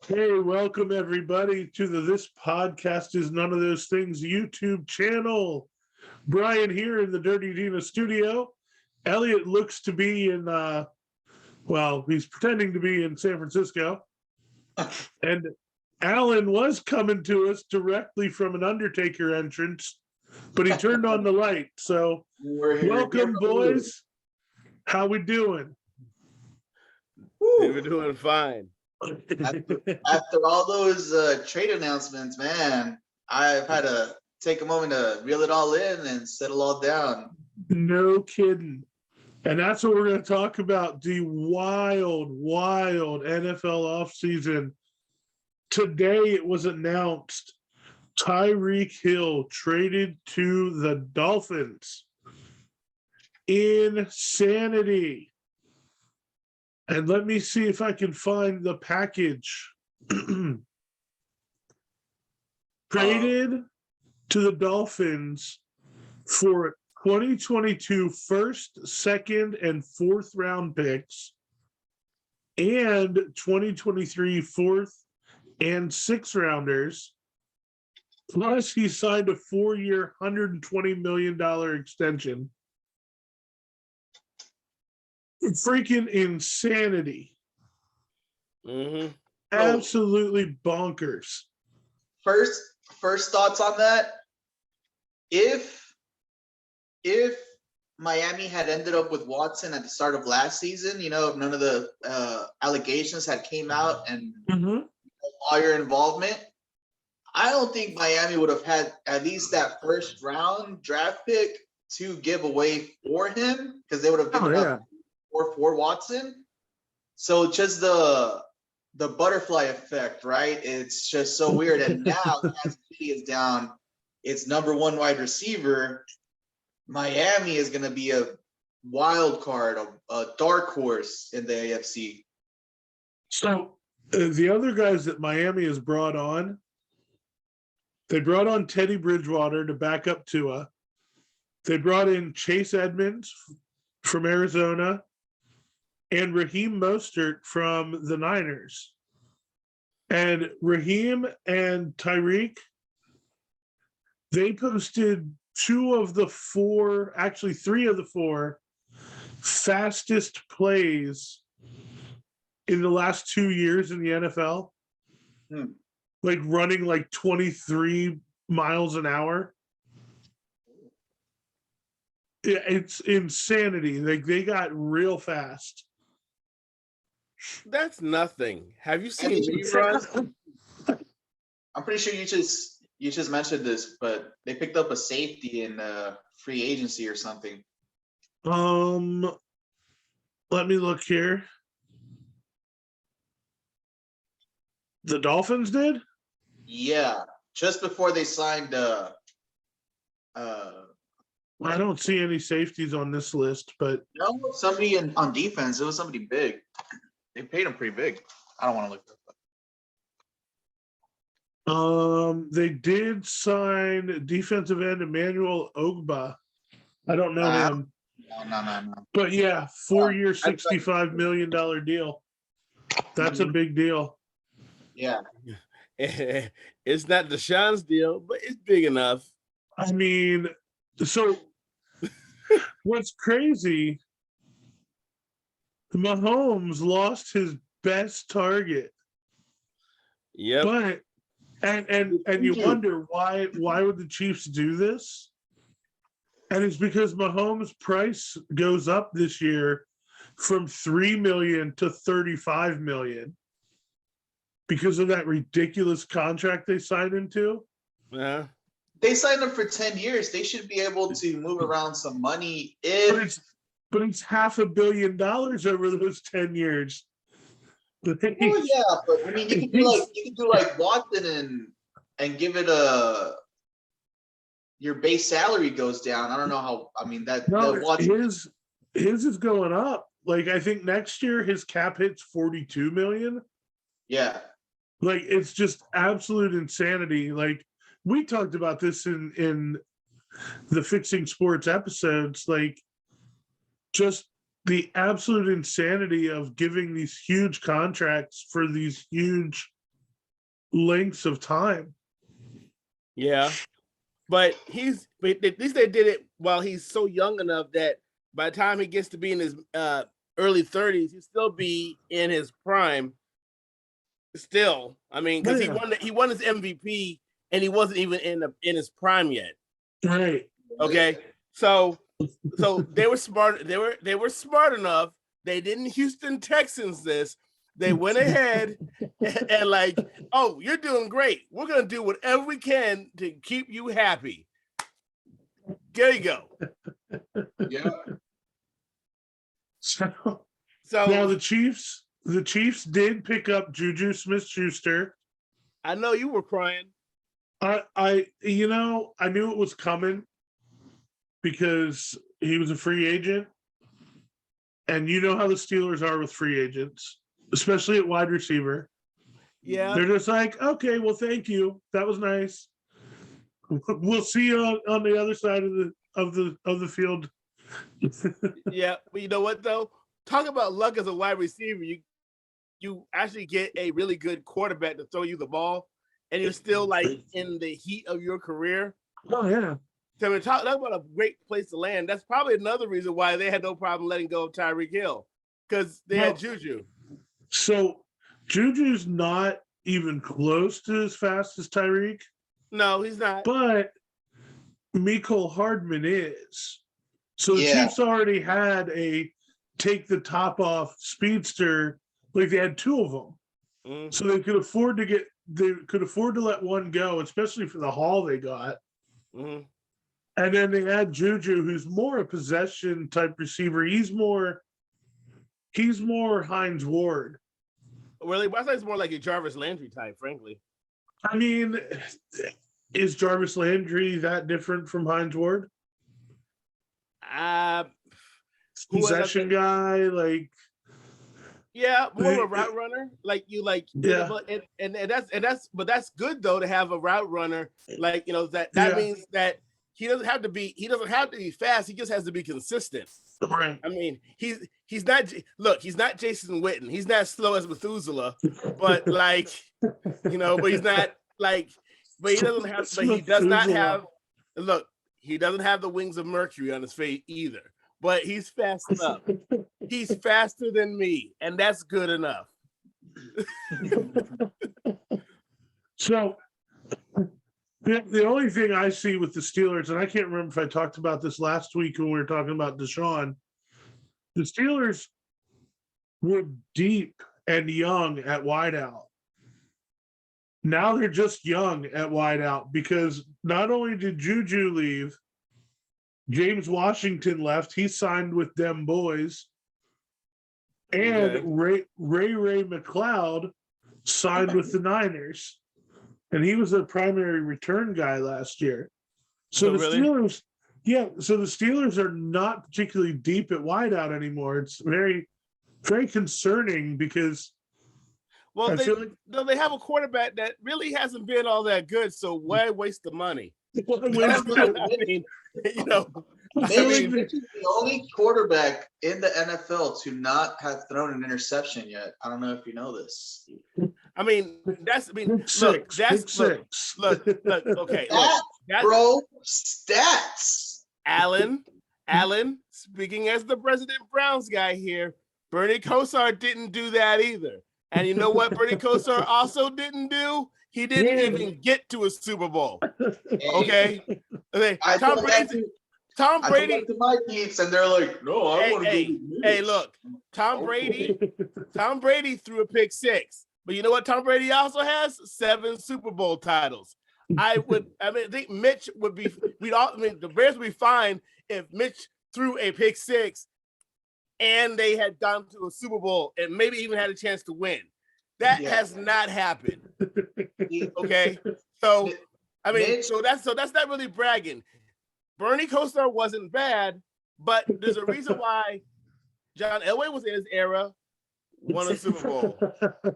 Hey, welcome everybody to the This Podcast Is None of Those Things YouTube channel. Brian here in the Dirty Dina studio. Elliot looks to be in, he's pretending to be in San Francisco. And Alan was coming to us directly from an Undertaker entrance, but he turned on the light. So, We're here. welcome, boys. How we doing? We're doing fine. After all those trade announcements, man, I've had to take a moment to reel it all in and settle all down. No kidding. And that's what we're going to talk about, the wild NFL offseason. Today it was announced Tyreek Hill traded to the Dolphins. Insanity. And let me see if I can find the package. Traded to the Dolphins for 2022 first, second, and fourth round picks, and 2023 fourth and sixth rounders. Plus, he signed a 4-year, $120 million extension. Freaking insanity. Mm-hmm. Absolutely bonkers. First thoughts on that. If Miami had ended up with Watson at the start of last season, if none of the allegations had came out and lawyer involvement, I don't think Miami would have had at least that first round draft pick to give away for him, because they would have given up for Watson. So just the butterfly effect, right? It's just so weird. And now Kansas City is down its number one wide receiver. Miami is going to be a wild card, a dark horse in the AFC. So the other guys that Miami has brought on, they brought on Teddy Bridgewater to back up Tua. They brought in Chase Edmonds from Arizona and Raheem Mostert from the Niners. And Raheem and Tyreek, they posted three of the four fastest plays in the last 2 years in the NFL. Like running like 23 miles an hour. It's insanity. Like they got real fast. That's nothing. Have you seen me run? I'm pretty sure you just mentioned this, but they picked up a safety in free agency or something. Let me look here. The Dolphins did? Yeah, just before they signed I don't see any safeties on this list, but somebody on defense. It was somebody big. They paid him pretty big. I don't want to look that up. They did sign defensive end Emmanuel Ogba. I don't know him. No. But yeah, 4-year, $65 million deal. That's a big deal. Yeah. It's not Deshaun's deal, but it's big enough. I mean, so what's crazy, Mahomes lost his best target. Yep. But and you wonder why would the Chiefs do this? And it's because Mahomes' price goes up this year from $3 million to $35 million because of that ridiculous contract they signed into. Yeah. They signed him for 10 years. They should be able to move around some money But it's $500 million over those 10 years. Well, yeah, but I mean, you can do like Watson and give it your base salary goes down. I don't know how. I mean his is going up. Like I think next year his cap hits $42 million. Yeah. Like it's just absolute insanity. Like we talked about this in the Fixing Sports episodes. Like just the absolute insanity of giving these huge contracts for these huge lengths of time. Yeah, but at least they did it while he's so young enough that by the time he gets to be in his early 30s, he'll still be in his prime. Still, I mean, because he won his MVP and he wasn't even in his prime yet. Right. Okay, so they were smart. They were smart enough. They didn't Houston Texans this. They went ahead and like, oh, you're doing great. We're gonna do whatever we can to keep you happy. There you go. Yeah. So So now the Chiefs did pick up Juju Smith-Schuster. I know you were crying. I knew it was coming because he was a free agent. And you know how the Steelers are with free agents, especially at wide receiver. Yeah. They're just like, okay, well, thank you. That was nice. We'll see you on the other side of the field. Yeah, but you know what though? Talk about luck as a wide receiver. You actually get a really good quarterback to throw you the ball, and you're still like in the heat of your career. Oh yeah. So I mean, talk about a great place to land. That's probably another reason why they had no problem letting go of Tyreek Hill, because they had Juju. So Juju's not even close to as fast as Tyreek. No, he's not. But Mecole Hardman is. So the Chiefs already had a take the top off speedster, like they had two of them. Mm-hmm. So they could afford to let one go, especially for the haul they got. Mm-hmm. And then they had Juju, who's more a possession type receiver. He's more Hines Ward. Really, I think it's more like a Jarvis Landry type, frankly. I mean, is Jarvis Landry that different from Hines Ward? Possession guy, like yeah, more of a route runner. Like you like, yeah, and that's good though to have a route runner. Like that means that he doesn't have to be fast. He just has to be consistent. Right. I mean, he's not Jason Witten. He's not slow as Methuselah, but like, but he's not like, but he doesn't have, but he does not have, he doesn't have the wings of Mercury on his face either, but he's fast enough. He's faster than me, and that's good enough. So the only thing I see with the Steelers, and I can't remember if I talked about this last week when we were talking about Deshaun, the Steelers were deep and young at wideout. Now they're just young at wideout because not only did Juju leave, James Washington left. He signed with them boys. And Ray McLeod signed with the Niners. And he was a primary return guy last year. So the Steelers, so the Steelers are not particularly deep at wideout anymore. It's very, very concerning because they have a quarterback that really hasn't been all that good. So why waste the money? Mitch is the only quarterback in the NFL to not have thrown an interception yet. I don't know if you know this. Stats. Alan, speaking as the President Browns guy here, Bernie Kosar didn't do that either. And you know what Bernie Kosar also didn't do? He didn't even get to a Super Bowl. Okay. Tom Brady to my teams, and they're like, "No, I want to go." Hey, look, Tom Brady threw a pick six, but you know what? Tom Brady also has 7 Super Bowl titles. I think Mitch would be. The Bears would be fine if Mitch threw a pick six, and they had gone to a Super Bowl and maybe even had a chance to win. That has not happened. Okay, so that's not really bragging. Bernie Kosar wasn't bad, but there's a reason why John Elway was in his era, won a Super Bowl.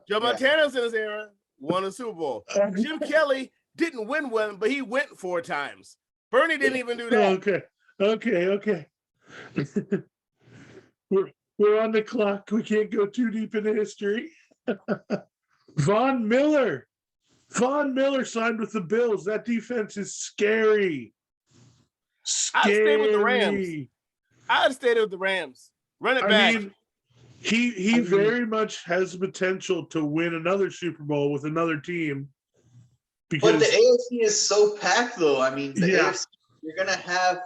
Joe Montana was in his era, won a Super Bowl. Jim Kelly didn't win one, but he went 4 times. Bernie didn't even do that. Okay. We're on the clock. We can't go too deep into history. Von Miller Von Miller signed with the Bills. That defense is scary. I'd stay with the Rams. Scary. I'd stay with the Rams. Run it I back. mean, he very much has the potential to win another Super Bowl with another team. But Because the AFC is so packed, though. I mean, the Yeah. AFC, you're gonna have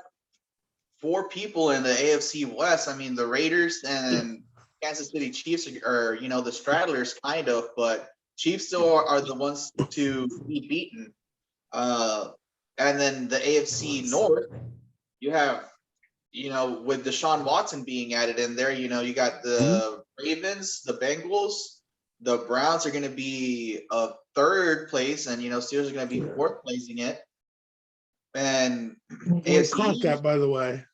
4 people in the AFC West. I mean, the Raiders and Kansas City Chiefs are the Straddlers, kind of, but Chiefs still are the ones to be beaten. And then the AFC North, you have, with Deshaun Watson being added in there, you got the Ravens, the Bengals, the Browns are going to be a 3rd place, and Steelers are going to be 4th placing it. And I caught that, by the way.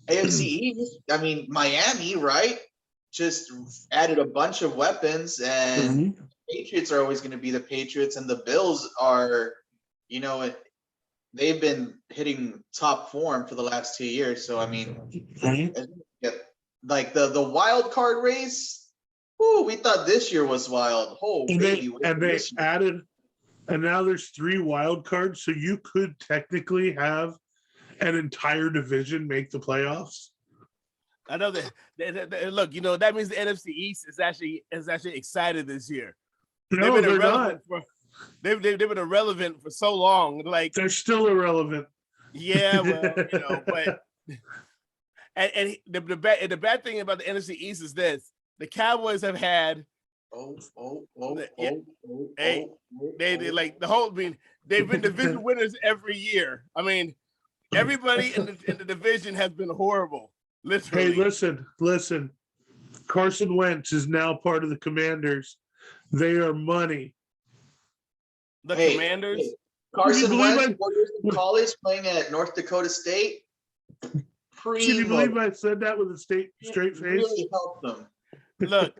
AFC East, I mean, Miami, right? Just added a bunch of weapons, and Patriots are always going to be the Patriots, and the Bills are, they've been hitting top form for the last 2 years. So I mean, like the wild card race. Ooh, we thought this year was wild. Oh, And baby, they added, and now there's 3 wild cards, so you could technically have an entire division make the playoffs. I know that. Look, that means the NFC East is actually excited this year. No, they're not. They've been irrelevant for so long. Like They're still irrelevant. Yeah, well, but and the bad thing about the NFC East is this: the Cowboys have had they like the whole. I mean, they've been division winners every year. I mean, everybody in the division has been horrible. Literally. Hey, listen. Carson Wentz is now part of the Commanders. They are money. The Commanders. Carson Wentz, 4 years in college, playing at North Dakota State. Can you believe I said that with a straight face? Really helped them. Look,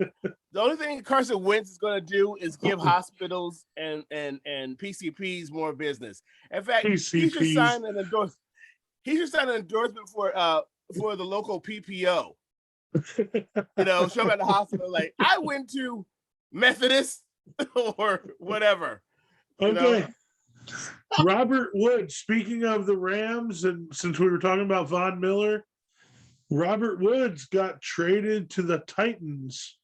the only thing Carson Wentz is going to do is give hospitals and PCPs more business. In fact, he should sign an endorsement. He should sign an endorsement for the local PPO. Show up at the hospital like, I went to Methodist or whatever. Okay. Robert Woods, speaking of the Rams, and since we were talking about Von Miller, Robert Woods got traded to the Titans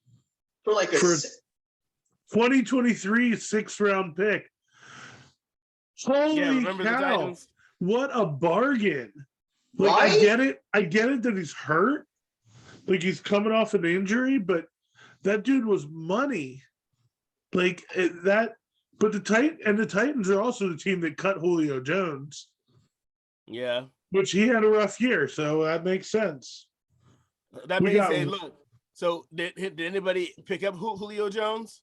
for like a 2023 6th-round pick. Holy cow. What a bargain. Like, right? I get it that he's hurt. Like, he's coming off an injury, but that dude was money. Like that. But the Titans are also the team that cut Julio Jones. Yeah. Which he had a rough year, so that makes sense. That means, look, so did anybody pick up Julio Jones?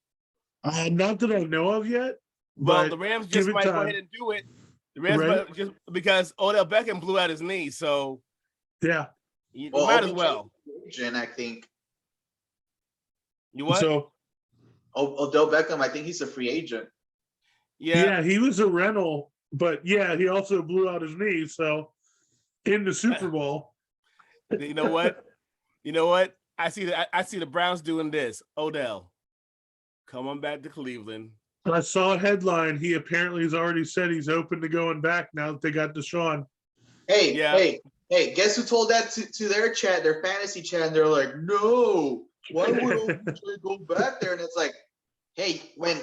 Not that I know of yet. Well, the Rams just might go ahead and do it. The Rams just because Odell Beckham blew out his knee, so yeah, you might as well. I think. You what? So Odell Beckham, I think he's a free agent. Yeah, he was a rental, but yeah, he also blew out his knee. So in the Super Bowl. You know what? I see the Browns doing this. Odell, come on back to Cleveland. I saw a headline. He apparently has already said he's open to going back now that they got Deshaun. Hey, guess who told that to their chat, their fantasy chat? And they're like, no, why would OBJ go back there? And it's like, hey, when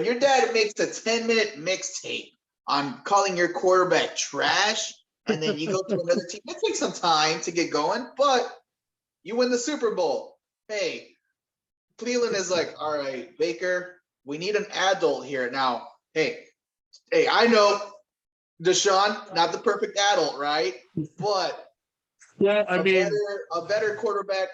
your dad makes a 10-minute mixtape on calling your quarterback trash, and then you go to another team, it takes some time to get going, but you win the Super Bowl. Hey, Cleveland is like, all right, Baker, we need an adult here. Now, hey, I know Deshaun, not the perfect adult, right? But yeah, I mean, a better quarterback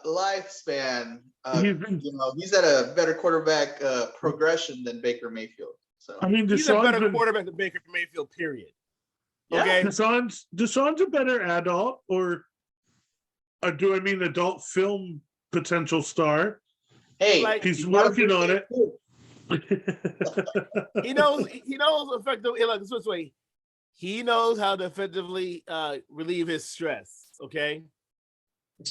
lifespan. He's at a better quarterback progression than Baker Mayfield. So I mean, he's a better quarterback than Baker Mayfield. Period. Yeah. Okay, Deshaun's a better adult, or do I mean adult film potential star? Hey, he's working on it. He knows effectively. Look, this way, he knows how to effectively relieve his stress. Okay,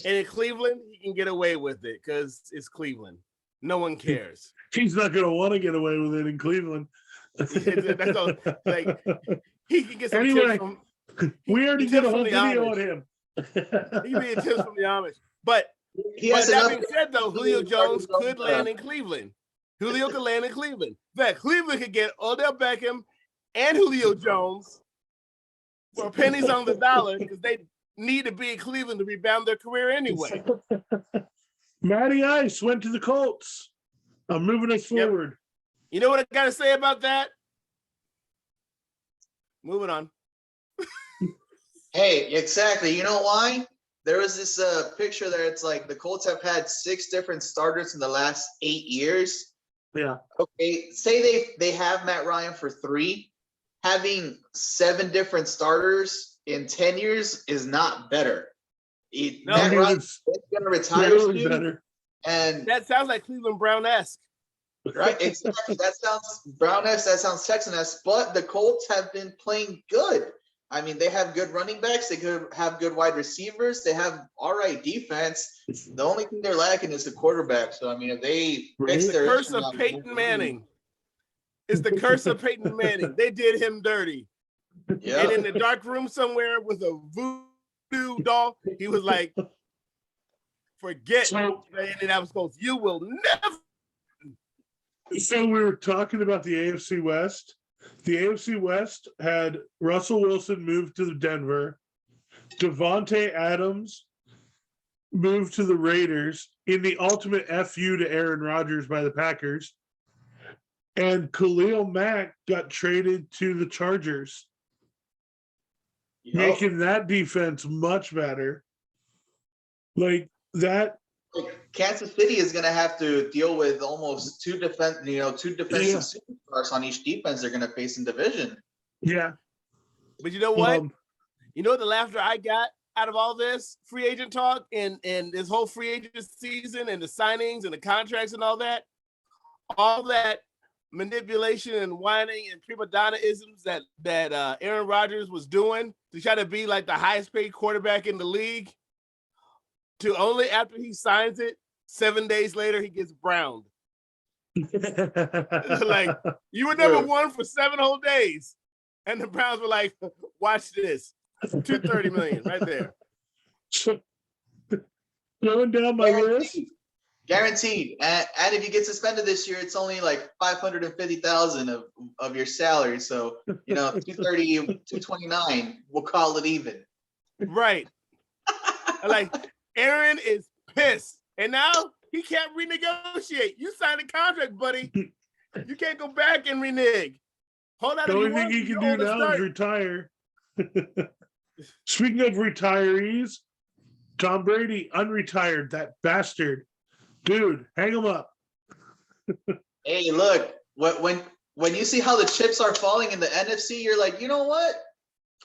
and in Cleveland, he can get away with it because it's Cleveland. No one cares. He's not going to want to get away with it in Cleveland. That's all. Like he can get some Anyway, tips from. we already he did tips a whole from the video Amish. on him. He can get tips from the Amish. But He has that enough. being said, though, Julio Jones could land in Cleveland. Julio could land in Cleveland. In fact, Cleveland could get Odell Beckham and Julio Jones for pennies on the dollar because they need to be in Cleveland to rebound their career anyway. Matty Ice went to the Colts. I'm moving us forward. You know what I got to say about that? Moving on. Hey, exactly. You know why? There was this picture there. It's like the Colts have had 6 different starters in the last 8 years. Yeah. Okay, say they have Matt Ryan for 3. Having 7 different starters in 10 years is not better. Matt Ryan's going to retire soon, better. and that sounds like Cleveland Brown-esque. Right, exactly. That sounds Brown-esque. That sounds Texan-esque. But the Colts have been playing good. I mean, they have good running backs. They could have good wide receivers. They have all right defense. The only thing they're lacking is the quarterback. So I mean, if they fix The their curse of Peyton Manning. It's the curse of Peyton Manning. They did him dirty. Yeah. And in the dark room somewhere with a voodoo doll, he was like, "Forget the Indianapolis Colts. You will never." So we were talking about the AFC West. The AFC West had Russell Wilson move to Denver, Devontae Adams moved to the Raiders in the ultimate FU to Aaron Rodgers by the Packers, and Khalil Mack got traded to the Chargers, making that defense much better. Like that. Kansas City is going to have to deal with almost two defensive superstars on each defense they're going to face in division. Yeah. But you know what? You know the laughter I got out of all this free agent talk and this whole free agent season and the signings and the contracts and all that manipulation and whining and prima donna-isms that Aaron Rodgers was doing to try to be like the highest paid quarterback in the league, to only after he signs it, 7 days later, he gets browned. Like, you were number one for 7 whole days. And the Browns were like, watch this. $230 million right there. Going down my list. Guaranteed. And if you get suspended this year, it's only like $550,000 of your salary. So, 230, 229, we'll call it even. Right. Like, Aaron is pissed. And now he can't renegotiate. You signed a contract, buddy. You can't go back and renege. Hold on. The only thing he can do now is retire. Speaking of retirees, Tom Brady unretired, that bastard. Dude, hang him up. Hey, look, when you see how the chips are falling in the NFC, you're like, you know what?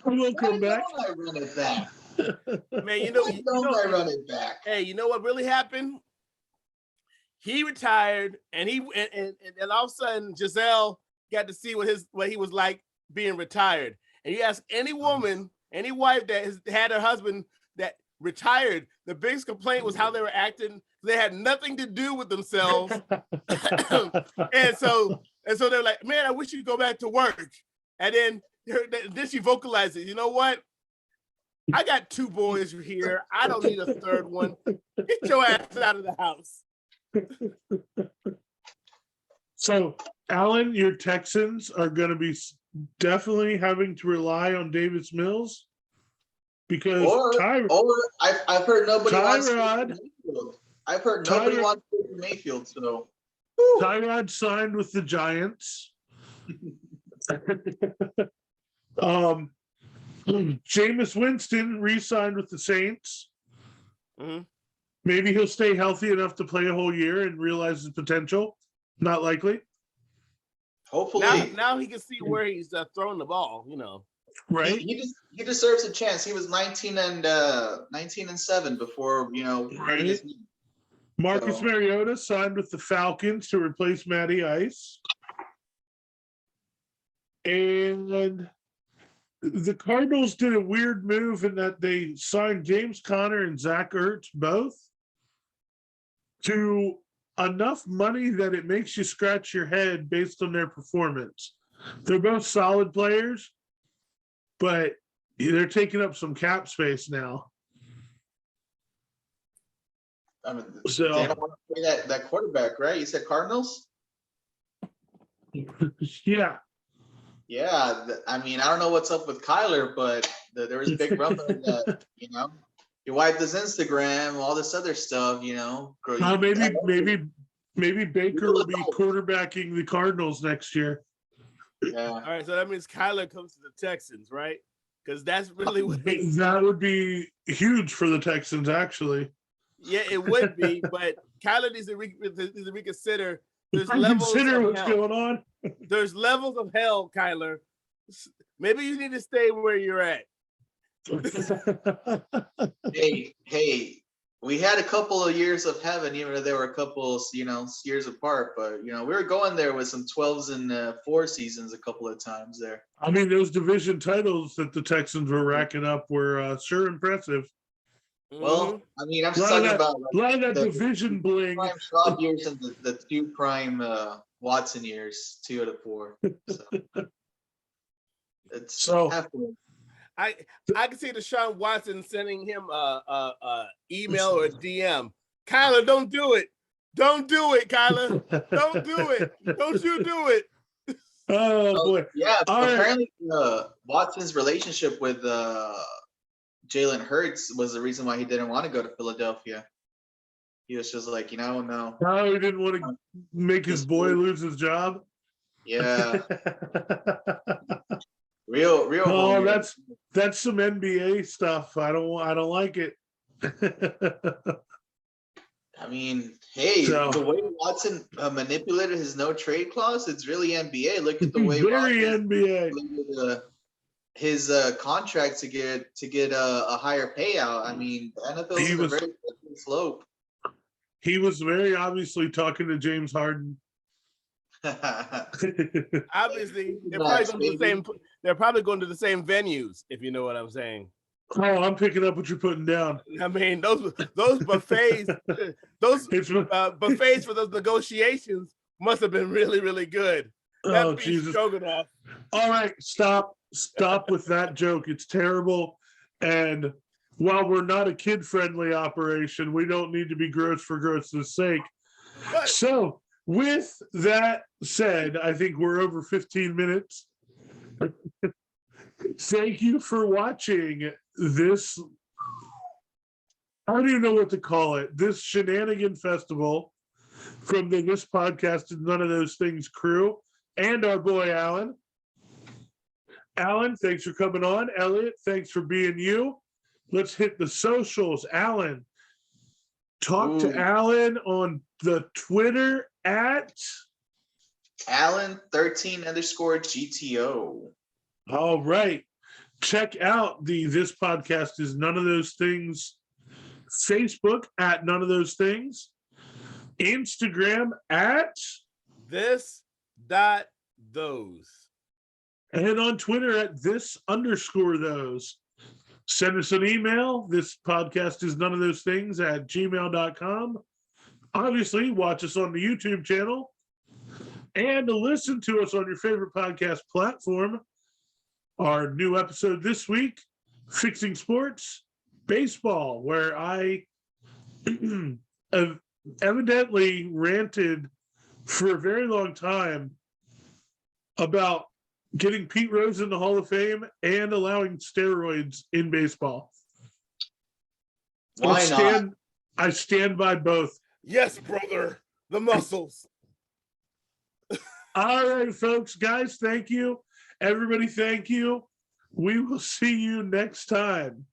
I will come back. I run it back. Man, I run it back. Hey, you know what really happened? He retired, and all of a sudden Giselle got to see what he was like being retired. And you ask any woman, any wife that has had her husband that retired, the biggest complaint was how they were acting. They had nothing to do with themselves. and so they're like, man, I wish you'd go back to work. And then she vocalized it. You know what? I got 2 boys here. I don't need a 3rd one. Get your ass out of the house. So, Alan, your Texans are going to be definitely having to rely on Davis Mills because I've heard nobody wants Tyrod. I've heard nobody wants Mayfield. So Tyrod signed with the Giants. Jameis Winston re-signed with the Saints. Mm-hmm. Maybe he'll stay healthy enough to play a whole year and realize his potential. Not likely. Hopefully. Now he can see where he's throwing the ball, Right. He deserves a chance. He was 19 and 7 before, Right. Marcus Mariota signed with the Falcons to replace Matty Ice. And the Cardinals did a weird move in that they signed James Conner and Zach Ertz both to enough money that it makes you scratch your head based on their performance. They're both solid players, but they're taking up some cap space now. I mean, So- they don't want to play that quarterback, right? You said Cardinals? Yeah. Yeah, I mean, I don't know what's up with Kyler, but there was a big rumor that, he wiped his Instagram, all this other stuff, Maybe Baker will be quarterbacking the Cardinals next year. Yeah. All right, so that means Kyler comes to the Texans, right? Because that's really what they. That would be huge for the Texans, actually. Yeah, it would be, but Kyler needs to reconsider. There's Consider of what's hell. going on. There's levels of hell, Kyler. Maybe you need to stay where you're at. Hey, we had a couple of years of heaven, even though there were a couple, years apart. But we were going there with some 12s and 4 seasons a couple of times there. I mean, those division titles that the Texans were racking up were sure impressive. Well, I mean, I'm A just lot of talking about A lot of that the division bling. prime Schwab years and the 2 prime Watson years, 2 out of 4. So it's So- halfway. I can see Deshaun Watson sending him a email or a DM. Kyler, don't do it. Don't do it, Kyler. Don't do it. Don't you do it. Oh boy. Yeah, All right. apparently Watson's relationship with Jalen Hurts was the reason why he didn't want to go to Philadelphia. He was just like, no. Oh, he didn't want to make his boy lose his job. Yeah, real. Oh, homie. that's some NBA stuff. I don't like it. I mean, hey, So- the way Watson manipulated his no trade clause, it's really NBA. Look at the way Very Watson NBA. manipulated, his contract to get a higher payout. I mean, the NFL He is a was- very slippery slope. He was very obviously talking to James Harden. Obviously, Nice, they're probably going to the same venues, if you know what I'm saying. Oh, I'm picking up what you're putting down. I mean, those buffets, those It's, buffets for those negotiations must have been really, really good. That oh beef Jesus! stroganoff. All right, stop with that joke. It's terrible. And while we're not a kid-friendly operation, we don't need to be gross for grossness sake. But So, with that said, I think we're over 15 minutes. Thank you for watching this. I don't even know what to call it. This shenanigan festival from the This Podcast is None of Those Things crew and our boy Alan. Alan, thanks for coming on. Elliot, thanks for being you. Let's hit the socials. Alan, talk to Ooh. Alan on the Twitter at. Allen 13_GTO. All right. Check out the This Podcast is None of Those Things Facebook at None of Those Things. Instagram at, this.those. and on Twitter at this_those. Send us an email. This podcast is none of those things at gmail.com. Obviously, watch us on the YouTube channel and listen to us on your favorite podcast platform. Our new episode this week, Fixing Sports Baseball, where I evidently ranted for a very long time about getting Pete Rose in the Hall of Fame and allowing steroids in baseball. Why not? I stand by both. Yes, brother. The muscles. All right, folks, guys, thank you. Everybody, thank you. We will see you next time.